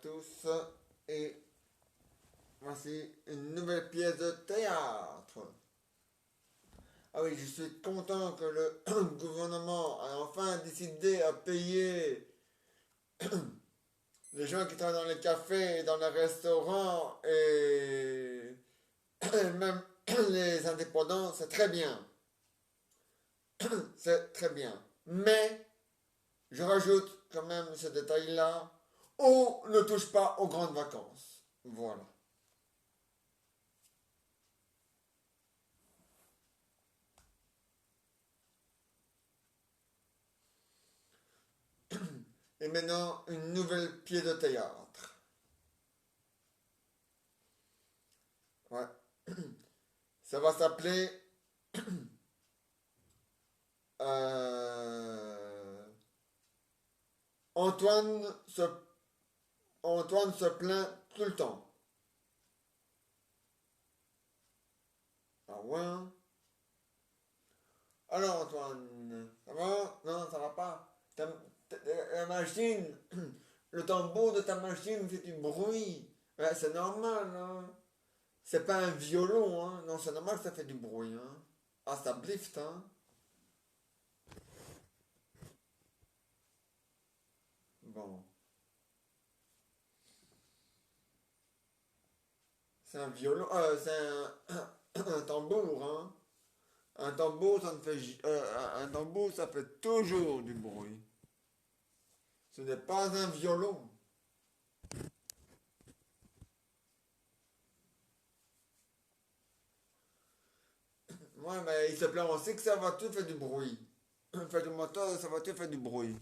Tous et voici une nouvelle pièce de théâtre. Ah oui, je suis content que le gouvernement a enfin décidé à payer les gens qui travaillent dans les cafés, dans les restaurants et même les indépendants. C'est très bien, c'est très bien. Mais je rajoute quand même ce détail-là. On ne touche pas aux grandes vacances. Voilà. Et maintenant, une nouvelle pièce de théâtre. Ouais. Ça va s'appeler euh, Antoine se, Antoine se plaint tout le temps. Ah ouais? Alors Antoine, ça va? Non, ça va pas. La machine, le tambour de ta machine fait du bruit. Ouais, c'est normal, hein. C'est pas un violon, hein. Non, c'est normal que ça fait du bruit, hein. Ah, ça blifte, hein. Bon. C'est un violon, c'est un tambour, hein. Un tambour, ça ne fait, un tambour, ça fait toujours du bruit. Ce n'est pas un violon. Ouais, mais il se plaint aussi que sa voiture fait du bruit. Fait du moteur, sa voiture fait du bruit.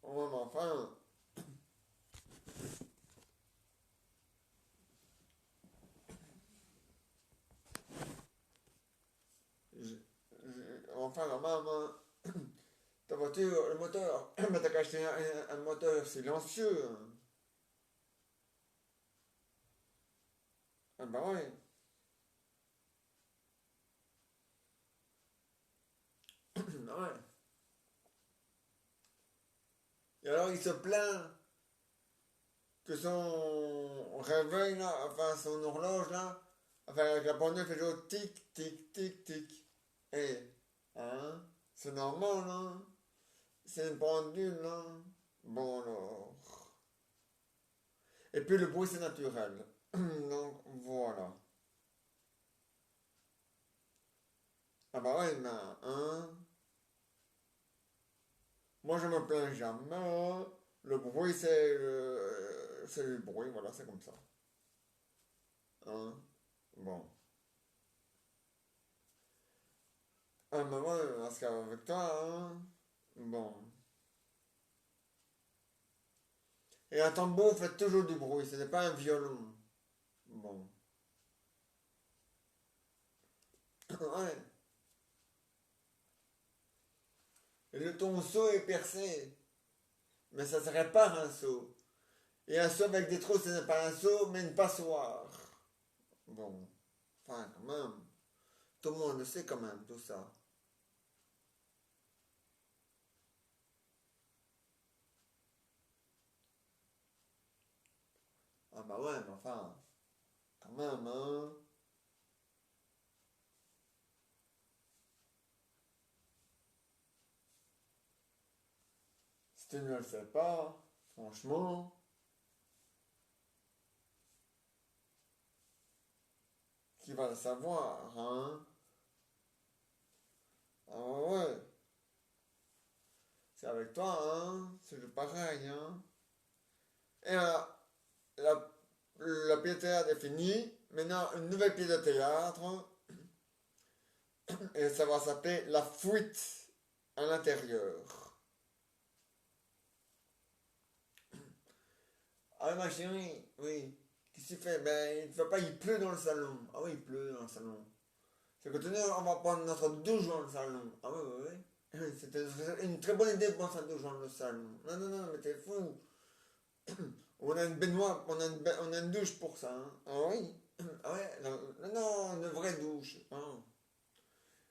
Ouais, mais enfin, enfin, quand même, hein. Ta voiture, le moteur, mais t'as qu'à acheter un moteur silencieux, hein. Ah bah ouais. Ouais. Et alors il se plaint que son réveil là, enfin son horloge là, enfin avec la pendule fait toujours tic, tic, tic, tic. Et, hein, c'est normal, hein, c'est une pendule, hein. Bon alors. Et puis le bruit c'est naturel. Donc voilà. Ah bah ouais, mais, hein, moi je me plains jamais, hein. Le bruit c'est le bruit, voilà, c'est comme ça. Hein, bon. Ah bah ouais, parce qu'avec toi, hein, bon. Et un tambour fait toujours du bruit, ce n'est pas un violon. Bon. Ouais. Et le ton seau est percé. Mais ça se répare un seau. Et un seau avec des trous, ce n'est pas un seau, mais une passoire. Bon. Enfin, quand même. Tout le monde le sait quand même, tout ça. Ah bah ouais, mais enfin, quand même, hein. Si tu ne le sais pas, franchement, qui va le savoir, hein? Ah ouais, c'est avec toi, hein? C'est pareil, hein? Et la, la pièce de théâtre est finie. Maintenant, une nouvelle pièce de théâtre. Et ça va s'appeler La fuite à l'intérieur. Ah oui, ma chérie, oui. Qu'est-ce que tu fais? Ben, il ne fait pas, il pleut dans le salon. Ah oui, il pleut dans le salon. C'est que tenez, on va prendre notre douche dans le salon. Ah oui, oui, oui. C'était une très bonne idée de prendre sa douche dans le salon. Non, non, non, mais t'es fou. On a une baignoire, on a une douche pour ça, hein. Ah oui. Ah ouais, non, non, une vraie douche, hein.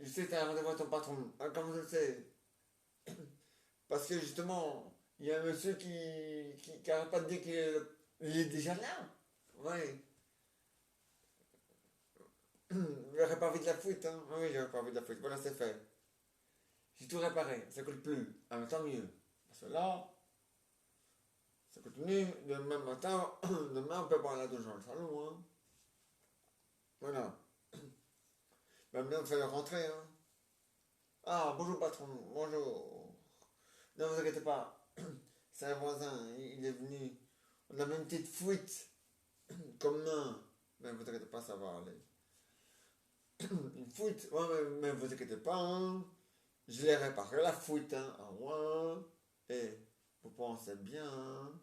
Je sais que t'as un rendez-vous avec ton patron. Ah, comment je le sais? Parce que justement, il y a un monsieur qui arrête pas de dire qu'il est déjà là. Ouais. J'aurais pas envie de la foutre, hein. Oui, j'aurais pas envie de la foutre. Voilà, c'est fait. J'ai tout réparé. Ça coûte plus. Ah, mais tant mieux. Parce que là, ça continue. Demain matin, demain, on peut boire la douche dans le salon, hein. Voilà. Même bien, il fallait rentrer, hein. Ah, bonjour patron. Bonjour. Ne vous inquiétez pas. C'est un voisin. Il est venu. On a même une petite fuite. Comme main. Mais vous inquiétez pas, ça va aller. Une fuite. Ouais, mais vous inquiétez pas, hein. Je l'ai réparé, la fuite, hein. Ah ouais. Et vous pensez bien, hein.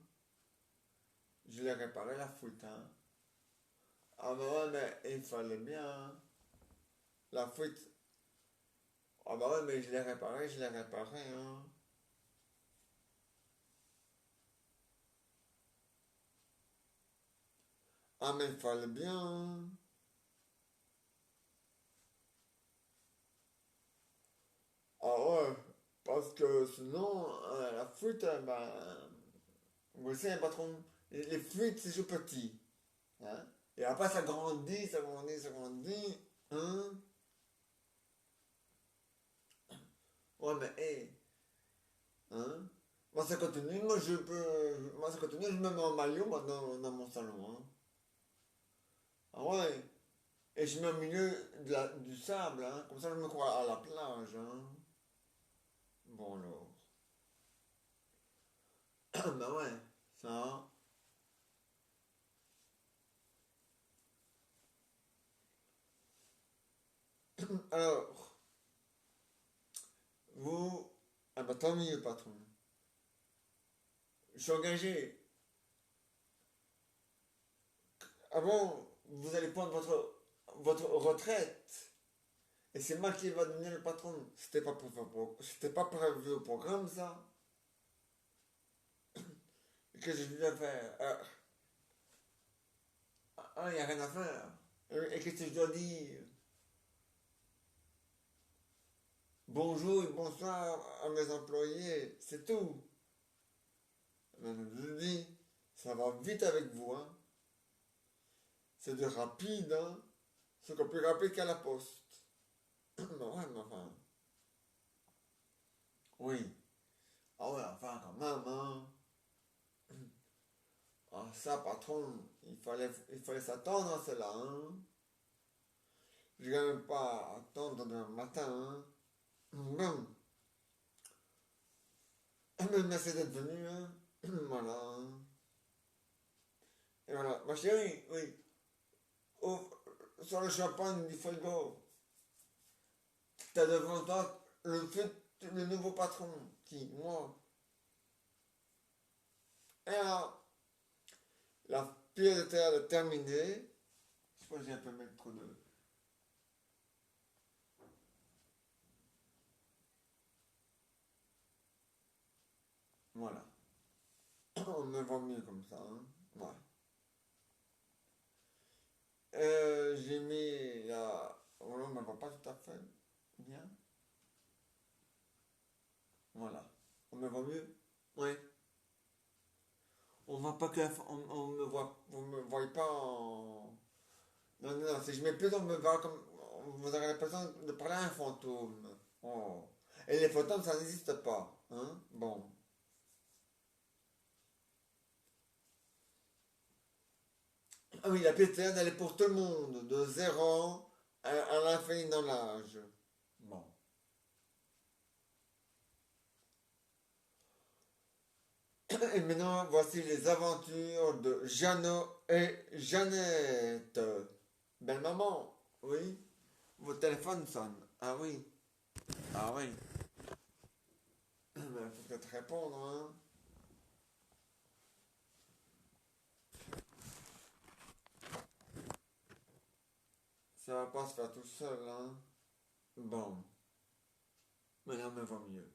Je l'ai réparé, la fuite, hein. Ah bah ouais, mais il fallait bien, hein. La fuite. Ah bah ouais, mais je l'ai réparé, hein. Ah mais il fallait bien, hein. Ah ouais, parce que sinon, la fuite, ben, vous savez, un patron, les fuites, c'est tout petit. Hein? Et après, ça grandit, ça grandit, ça grandit. Hein? Ouais, mais hé, hein? Moi, ça continue, moi, ça continue, je me mets en maillot, moi, dans mon salon, hein. Ah ouais, et je mets au milieu du sable, hein. Comme ça, je me crois à la plage, hein. Bon, alors. Ben ouais, ça. Alors, vous, ah bah tant mieux, patron. Je suis engagé. Avant, vous allez prendre votre retraite. Et c'est moi qui va devenir le patron. C'était pas prévu au programme, ça. Qu'est-ce que je dois faire? Ah, il n'y a rien à faire. Et qu'est-ce que je dois dire? Bonjour et bonsoir à mes employés. C'est tout. Mais je vous dis, ça va vite avec vous, hein. C'est de rapide, hein. C'est encore plus rapide qu'à la poste. Mais ouais, mais enfin. Oui. Ah ouais, enfin, quand même, hein. Ah, ça, patron, il fallait s'attendre à cela, hein. Je ne vais même pas attendre demain matin, hein. Bon, mais merci d'être venu, hein. Voilà, hein. Et voilà, ma chérie, oui. Ouvre sur le champagne du frigo. T'as devant toi le nouveau patron, qui, moi. Et alors, la pièce de théâtre est terminée. Je pense que j'ai un peu mettre trop de... Voilà. On me voit mieux comme ça, hein. Ouais. J'ai mis la... Voilà, on ne me voit pas tout à fait bien. Voilà. On me voit mieux? Oui. On voit pas que on me voit pas en... Non, non, non, si je mets plus, on me voit comme... Vous aurez l'impression de parler à un fantôme. Oh. Et les fantômes, ça n'existe pas. Hein? Bon. Ah oui, la PTN, elle est pour tout le monde, de 0 à l'infini dans l'âge. Bon. Et maintenant, voici les aventures de Jeannot et Jeannette. Belle maman, oui. Votre téléphone sonne. Ah oui. Ah oui. Mais faut peut-être répondre, hein. Ça va pas se faire tout seul, hein. Bon. Maintenant, me va mieux.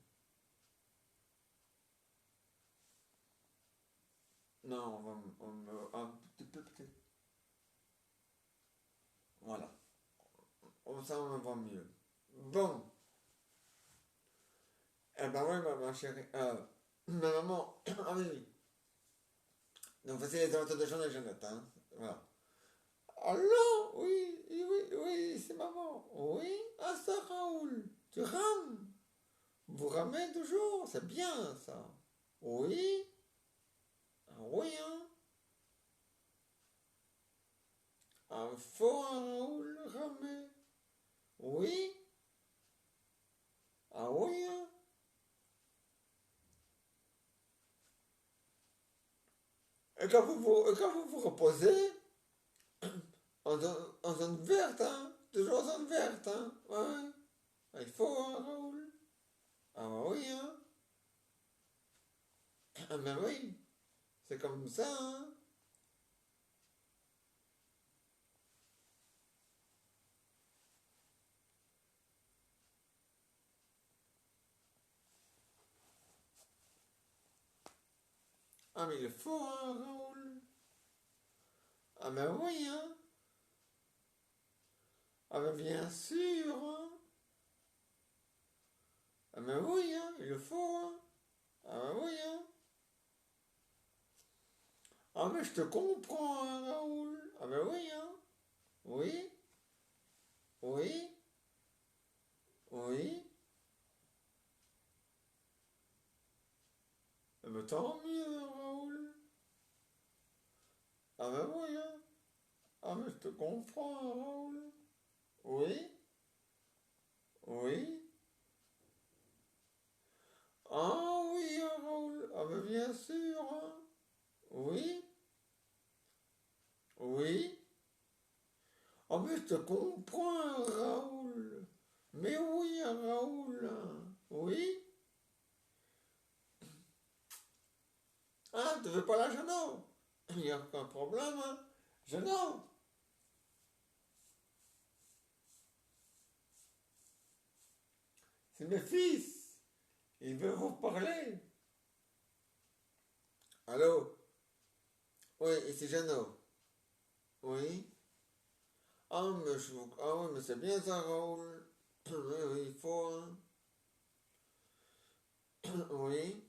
Non, un petit peu peut-être. Voilà. Ça me va mieux. Bon. Eh ben oui, ma chérie. Ma maman. Ah oui, oui. Donc voici les aventures de Jean et Jeannette, hein. Voilà. Allô? Oui, oui, oui, oui, c'est maman. Oui? Ah ça, Raoul. Tu rames? Vous ramez toujours? C'est bien, ça. Oui? Ah oui, hein? Un faux, hein, Raoul, ramer. Oui? Ah oui, hein? Quand vous vous reposez, en zone verte, hein? Toujours en zone verte, hein? Ouais. Ah, il faut, hein, Raoul? Ah bah oui, hein? Ah ben oui, c'est comme ça, hein? Ah mais il faut, hein, Raoul? Ah ben oui, hein? Ah ben bien sûr, hein? Ah ben oui, hein? Il le faut, hein? Ah ben oui, hein? Ah mais je te comprends, hein, Raoul? Ah ben oui, hein? Oui? Oui? Oui? Ah ben tant mieux, hein, Raoul? Ah ben oui, hein? Ah mais je te comprends, hein, Raoul? Oui? Oui? Ah oui, hein, Raoul? Ah ben bien sûr, hein? Oui? Oui? Ah mais je te comprends, Raoul. Mais oui, Raoul. Oui? Ah, tu veux pas la Jeannot? Il n'y a aucun problème, hein? Jeannot? C'est mes fils. Ils veulent vous parler. Allô? Oui, ici Jeannot. Oui? Ah oui, mais c'est bien ça, Raoul. Oui, oui, il faut, hein? Oui?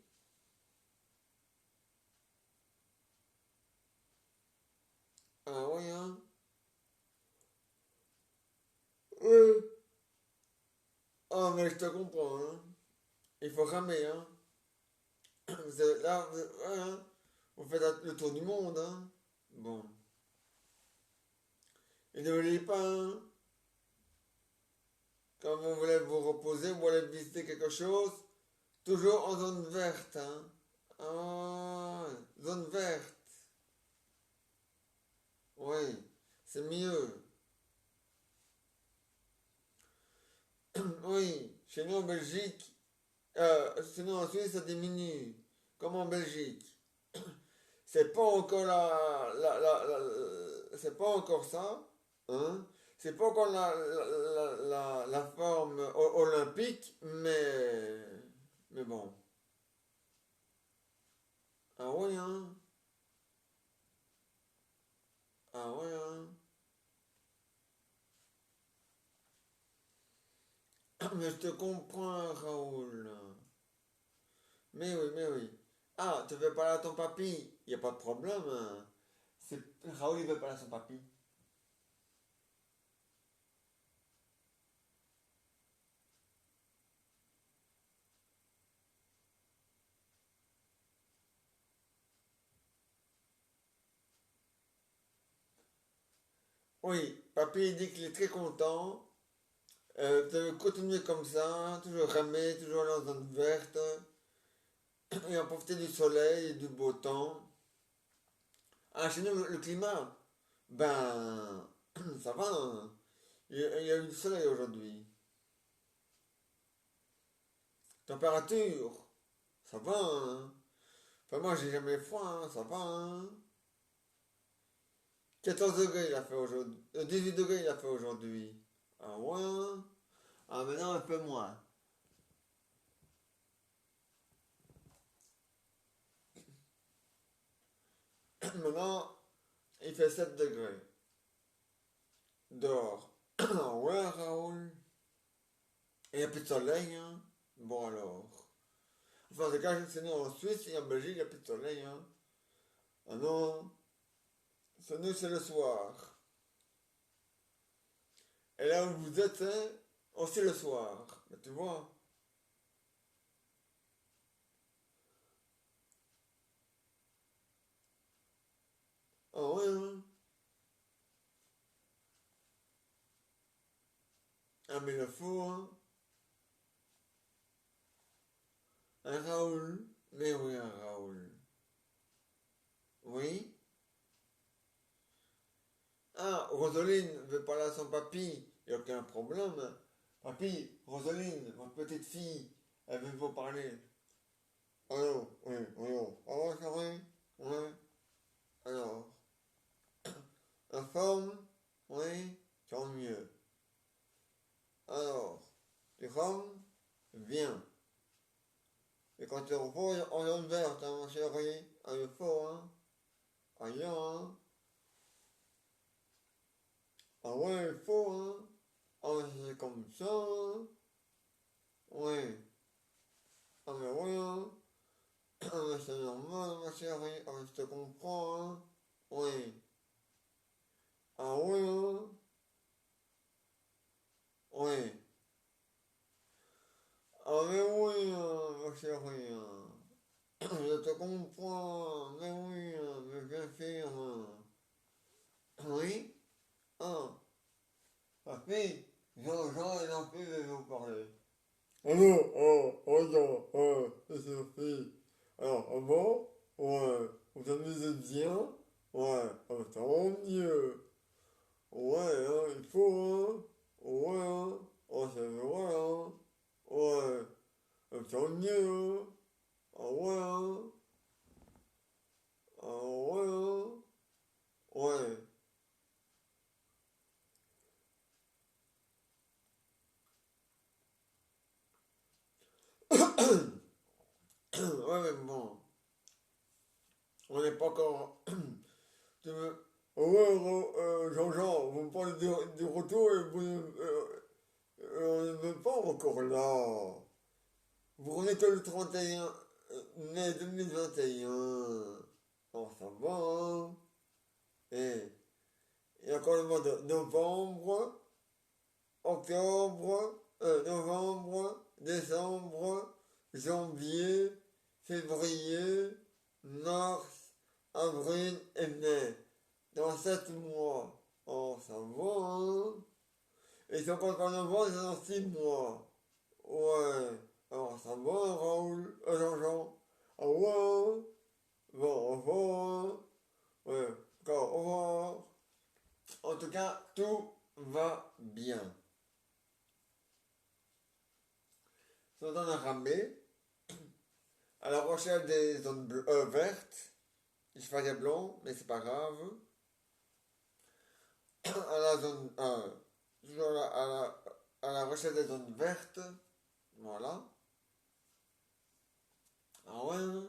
Ah oui, hein? Oui. Ah, mais je te comprends, hein? Il faut ramer, hein? Là, ouais, hein? Vous faites le tour du monde, hein? Bon. Et n'oubliez pas, hein, quand vous voulez vous reposer, vous voulez visiter quelque chose, toujours en zone verte, hein. Ah, zone verte. Oui, c'est mieux. Oui, chez nous en Belgique, sinon en Suisse, ça diminue. Comme en Belgique. C'est pas encore c'est pas encore ça, hein. C'est pas encore la forme olympique, mais bon. Ah oui, hein? Ah oui, hein? Mais je te comprends, Raoul. Mais oui, mais oui. Ah, tu veux parler à ton papy? Y a pas de problème, hein. Raoul, il veut parler à son papy. Oui, papy, il dit qu'il est très content. De continuer comme ça, toujours ramer, toujours aller en zone verte, et en profiter du soleil et du beau temps. Ah, chez nous, le climat, ben, ça va, hein. Il y a eu du soleil aujourd'hui. Température, ça va, hein. Enfin, moi, j'ai jamais froid, hein, ça va, hein. 14 degrés il a fait aujourd'hui. 18 degrés il a fait aujourd'hui. Ah ouais, hein. Ah, maintenant, un peu moins. Maintenant, il fait 7 degrés. Dehors. Ah ouais, Raoul. Et il n'y a plus de soleil, hein. Bon alors. Enfin, en tout cas, c'est nous en Suisse et en Belgique, il n'y a plus de soleil, hein. Ah non, c'est nous, c'est le soir. Et là où vous êtes, hein, aussi le soir. Mais tu vois. Ah ouais, hein. Ah mais le fou, hein. Un Raoul. Mais oui, un Raoul. Oui. Ah, Rosaline veut parler à son papy. Il n'y a aucun problème. Papy, Rosaline, votre petite fille, elle veut vous parler. Alors, oui, oui, oui. Ah ouais, c'est vrai. Ouais. Alors, la forme, oui, tant mieux. Alors, les femmes, viens. Et quand tu reposes en zone verte, hein, mon chéri, ah, il faut, hein. Ailleurs, hein. Ah ouais, il faut, hein. Ah, mais c'est comme ça, hein. Ouais. Ah, mais oui, hein. Ah, mais c'est normal, ma chérie. Ah, mais je te comprends, hein. Oui. Ah oui, hein. Oui. Ah, mais oui, hein, ma chérie, hein. Je te comprends, mais oui, hein, mais bien sûr, hein. Oui? Ah, papy, Jean-Jean et Jean-Philippe veulent vous parler. Alors, c'est Sophie. Alors, ah bon? Ouais, vous amusez bien? Ouais, ah, bah, tant mieux. Ouais, hein, il faut, hein. Ouais, hein. Oh, c'est vrai, hein. Ouais, ah, tant mieux, hein. Ah ouais, hein. Ah ouais, hein. Ouais. Ouais, mais bon, on n'est pas encore. Tu veux... Ouais, Jean-Jean, vous me parlez du retour et vous on n'est même pas encore là. Vous revenez que le 31 mai 2021. Oh, ça va, hein? Et il y a encore le mois de novembre, octobre, novembre, décembre, janvier, février, mars, avril et mai. Dans 7 mois. Oh, ça va, hein? Et c'est encore en novembre, c'est dans 6 mois. Ouais. Alors, ça va, Raoul? Jean-Jean? Ah ouais, hein? Bon, au revoir, hein? Ouais. Encore, au revoir. En tout cas, tout va bien. Ils sont en rambé, à la recherche des zones vertes. Il fallait blanc, mais c'est pas grave. À la zone 1. Toujours à la recherche des zones vertes. Voilà. Ah ouais, hein?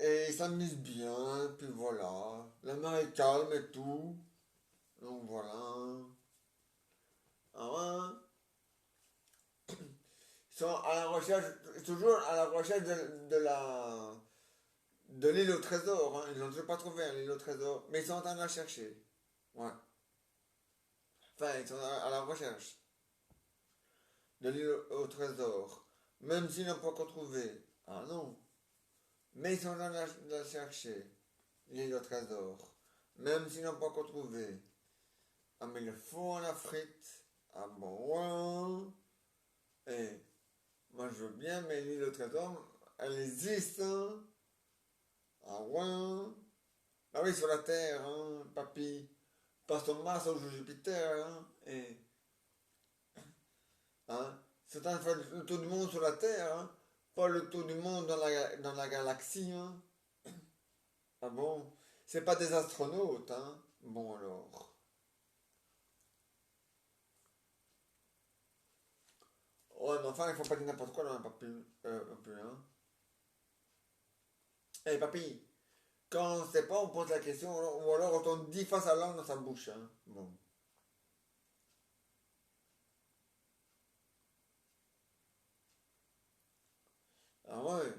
Et ils s'amusent bien, puis voilà. La mer est calme et tout. Donc voilà. Ah ouais, hein? Ils sont à la recherche, toujours à la recherche de l'île au trésor, hein. Ils n'ont toujours pas trouvé hein, l'île au trésor. Mais ils sont en train de la chercher. Ouais. Enfin, ils sont à la recherche de l'île au trésor. Même s'ils n'ont pas encore trouvé. Ah non. Mais ils sont en train de la chercher. L'île au trésor. Même s'ils n'ont pas encore trouvé. Ah, mais le fond à la frite. Ah bon, ouais. Et moi je veux bien, mais l'île au trésor, elle existe, hein. Ah ouais, hein. Ah oui, sur la Terre, hein, papy. Pas sur Mars ou sur Jupiter, hein. Et, hein. C'est un fait le tour du monde sur la Terre, hein. Pas le tour du monde dans la galaxie, hein. Ah bon? C'est pas des astronautes, hein. Bon alors. Ouais, mais enfin, il faut pas dire n'importe quoi, là, papy. Un peu, hein. Eh, papy, quand on sait pas, on pose la question, ou alors on tourne 10 fois sa langue dans sa bouche, hein. Bon. ouais.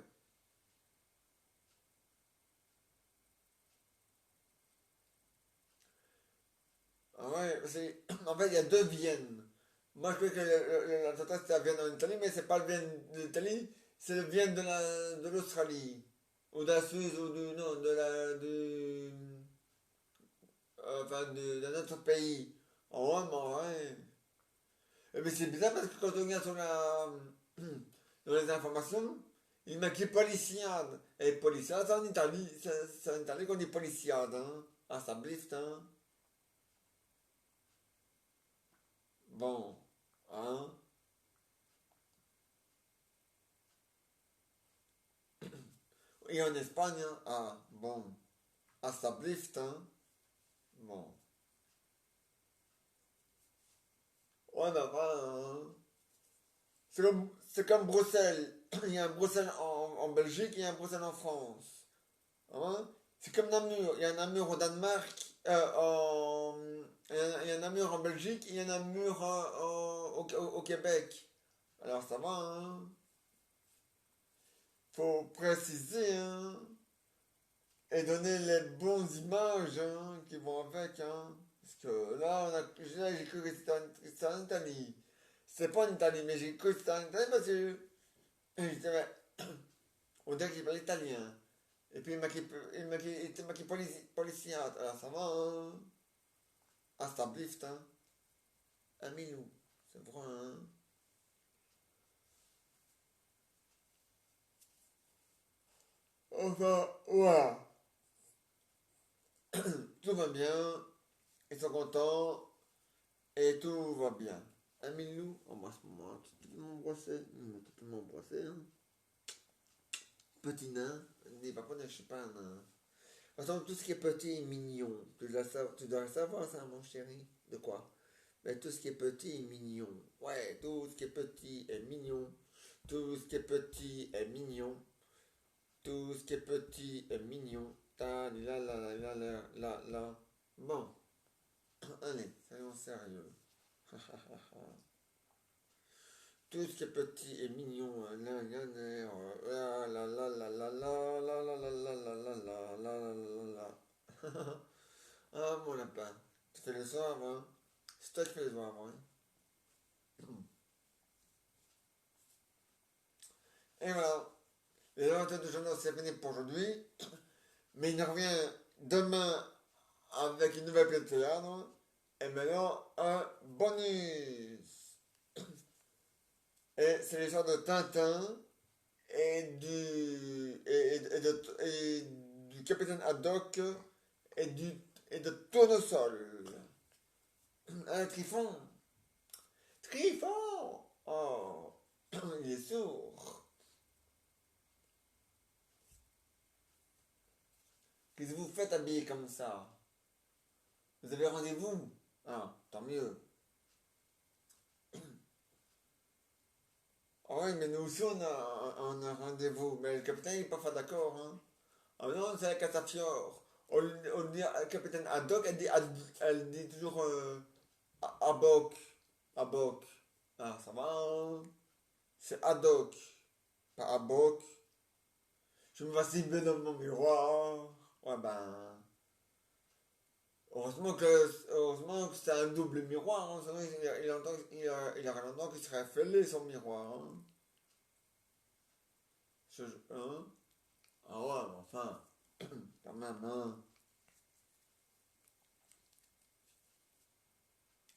Ah ouais, en fait, il y a deux Viennes. Moi, je crois que l'attentat c'était à Vienne en Italie, mais c'est pas le Vienne de l'Italie, c'est le Vienne de l'Australie. Ou de la Suisse, ou du, non, enfin, d'un autre pays. Oh, ouais, mais ouais. Mais c'est bizarre parce que quand on regarde sur dans les informations, il marqué policiade. Et policiade, c'est en Italie, c'est en Italie qu'on dit policiade, hein. Ah, ça blifte, hein. Bon, hein. Et en Espagne, hein, ah, bon. Ah, ça blifte, hein. Bon. Ouais, bah, voilà, hein. C'est comme Bruxelles. Il y a un Bruxelles en Belgique et il y a un Bruxelles en France. Hein? C'est comme Namur. Il y a un Namur au Danemark, il y a un Namur en Belgique et il y a un Namur au Québec. Alors ça va, hein? Faut préciser, hein? Et donner les bonnes images, hein, qui vont avec, hein? Parce que là, j'ai cru que c'était en Italie. C'est pas en Italie, mais j'ai cru que c'était en Italie parce que j'étais on dirait qu'il parle italien. Et puis il m'a dit policier. Alors ça va, hein? Ah, ça blifte, hein? Un milou. C'est vrai, hein? Enfin, ouais. Tout va bien. Ils sont contents. Et tout va bien. Un milou, embrasse-moi. Tu peux m'embrasser? Tu peux m'embrasser, hein? Petit nain. Dis pas je suis pas un nain. De toute façon, tout ce qui est petit est mignon. Tu dois le savoir, ça, mon chéri. De quoi? Mais tout ce qui est petit est mignon. Ouais, tout ce qui est petit est mignon. Tout ce qui est petit est mignon. Tout ce qui est petit est mignon. Ta la la la la la la la. Bon, allez, soyons sérieux. Tout ce qui est petit est mignon. La la la la la la la la la la la la la la la la la la. Ah mon lapin, tu fais le soir, hein? C'est toi qui fais le soir, hein? Et voilà. Les aventures de journaux, c'est fini pour aujourd'hui. Mais il revient demain avec une nouvelle pièce de théâtre. Et maintenant, un bonus. Et c'est l'histoire de Tintin et du capitaine Haddock et, et de Tournesol. Un Trifon. Trifon! Oh, il est sourd. Qu'est-ce que vous faites habillé comme ça? Vous avez rendez-vous? Ah, tant mieux. Ah oui, mais nous aussi on a un rendez-vous. Mais le capitaine n'est pas d'accord, hein. Ah non, c'est la Castafiore. On dit capitaine Haddock, elle dit toujours Habok. Habok. Ah, ça va, hein. C'est Haddock, pas Habok. Je me vois si bien dans mon miroir. Ouais, ben. Heureusement que c'est un double miroir, hein. Sinon, il aurait longtemps qu'il serait fêlé son miroir, hein. Hein? Ah ouais, mais enfin, quand même, hein.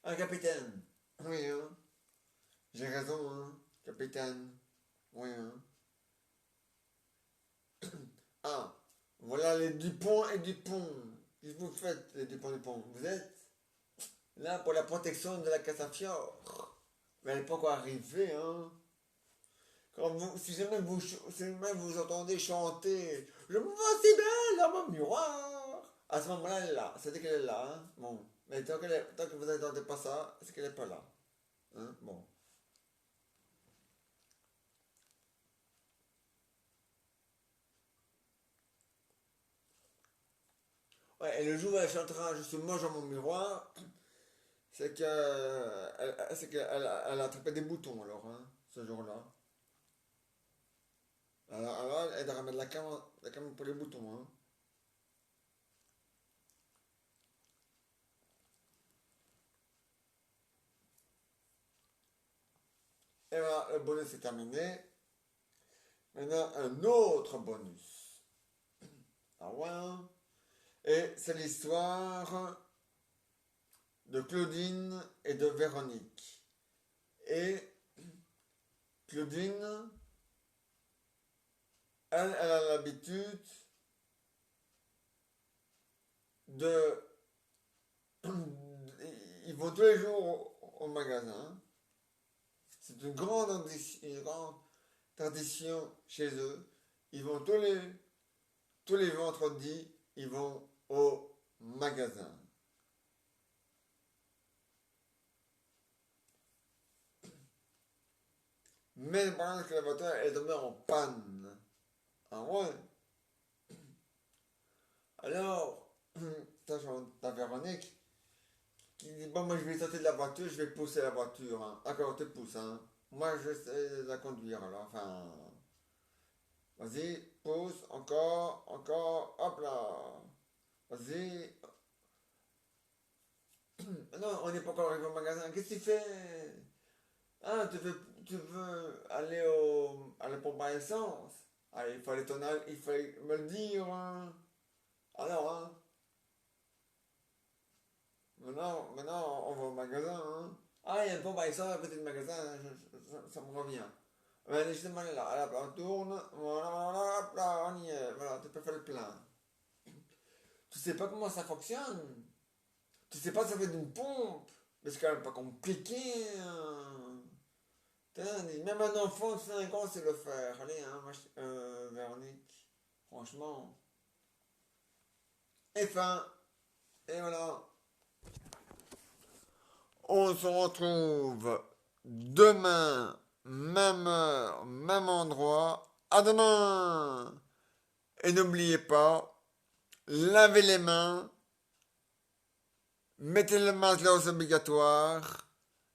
Ah, capitaine. Oui, hein. J'ai raison, hein. Capitaine. Oui, hein. Ah, voilà les Dupont et Dupont. Qu'est-ce que vous faites, les Dupont? Vous êtes là pour la protection de la Castafiore. Mais elle n'est pas encore arrivée, hein. Si jamais vous entendez chanter, je me vois si belle dans mon miroir. À ce moment-là, elle est là. C'est qu'elle est là, hein. Bon. Mais tant que vous n'entendez pas ça, c'est qu'elle n'est pas là. Hein? Bon. Ouais, et le jour où elle chantera Je suis moche dans mon miroir, c'est qu'elle a attrapé des boutons alors, hein, ce jour-là. Alors elle doit remettre la cam pour les boutons. Hein. Et voilà, le bonus est terminé. Maintenant, un autre bonus. Ah ouais. Hein. Et c'est l'histoire de Claudine et de Véronique. Et Claudine, elle a l'habitude de... Ils vont tous les jours au magasin. C'est une grande tradition chez eux. Ils vont tous les vendredis, ils vont au magasin. Mais le problème, c'est que la voiture est tombée en panne. Ah ouais. Alors, t'as Véronique qui dit, bon, moi je vais sortir de la voiture, je vais pousser la voiture. Hein. D'accord, tu pousses. Hein. Moi, je sais la conduire. Alors, enfin, vas-y, pousse, encore, hop là. Vas-y. Non, on n'est pas encore arrivé au magasin. Qu'est-ce que tu fais? Ah, tu veux aller à la pompe à essence? Ah, il fallait me le dire. Hein. Alors, hein. Maintenant, on va au magasin. Hein. Ah, il y a une pompe à essence à côté du magasin. Ça me revient. Mais justement, là, on tourne. Voilà, hop là, on y est. Voilà, tu peux faire le plein. Tu sais pas comment ça fonctionne. Tu sais pas ça fait d'une pompe. Mais c'est quand même pas compliqué. Hein. Même un enfant de 5 ans sait le faire. Allez, hein, Véronique. Franchement. Et fin. Et voilà. On se retrouve demain, même heure, même endroit. À demain! Et n'oubliez pas, lavez les mains, mettez le masque là où c'est obligatoire,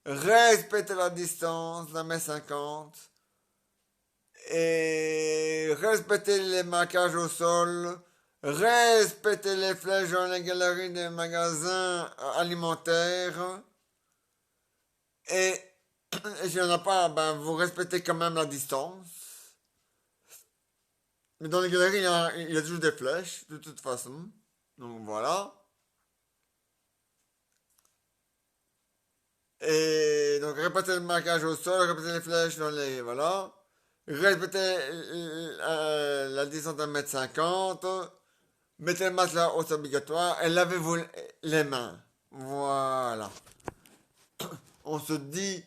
respectez la distance d'un mètre 50 et respectez les marquages au sol, respectez les flèches dans les galeries des magasins alimentaires et s'il n'y en a pas, ben vous respectez quand même la distance. Mais dans les galeries, il y a toujours des flèches, de toute façon. Donc voilà. Et donc répétez le marquage au sol, répétez les flèches dans les... Voilà. Répétez la distance d'un mètre 50. Mettez le masque là, c'est obligatoire. Et lavez-vous les mains. Voilà. On se dit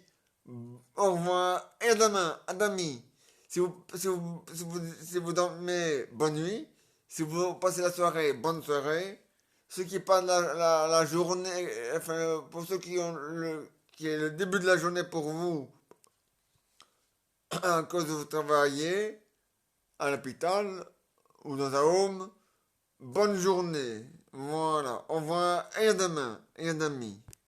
au revoir et à demain, à demi. Si vous dormez, bonne nuit. Si vous passez la soirée, bonne soirée. Ceux qui passent la journée, enfin, pour ceux qui est le début de la journée pour vous, à cause de vous travaillez à l'hôpital ou dans un home, bonne journée. Voilà. Au revoir et à demain et à demi.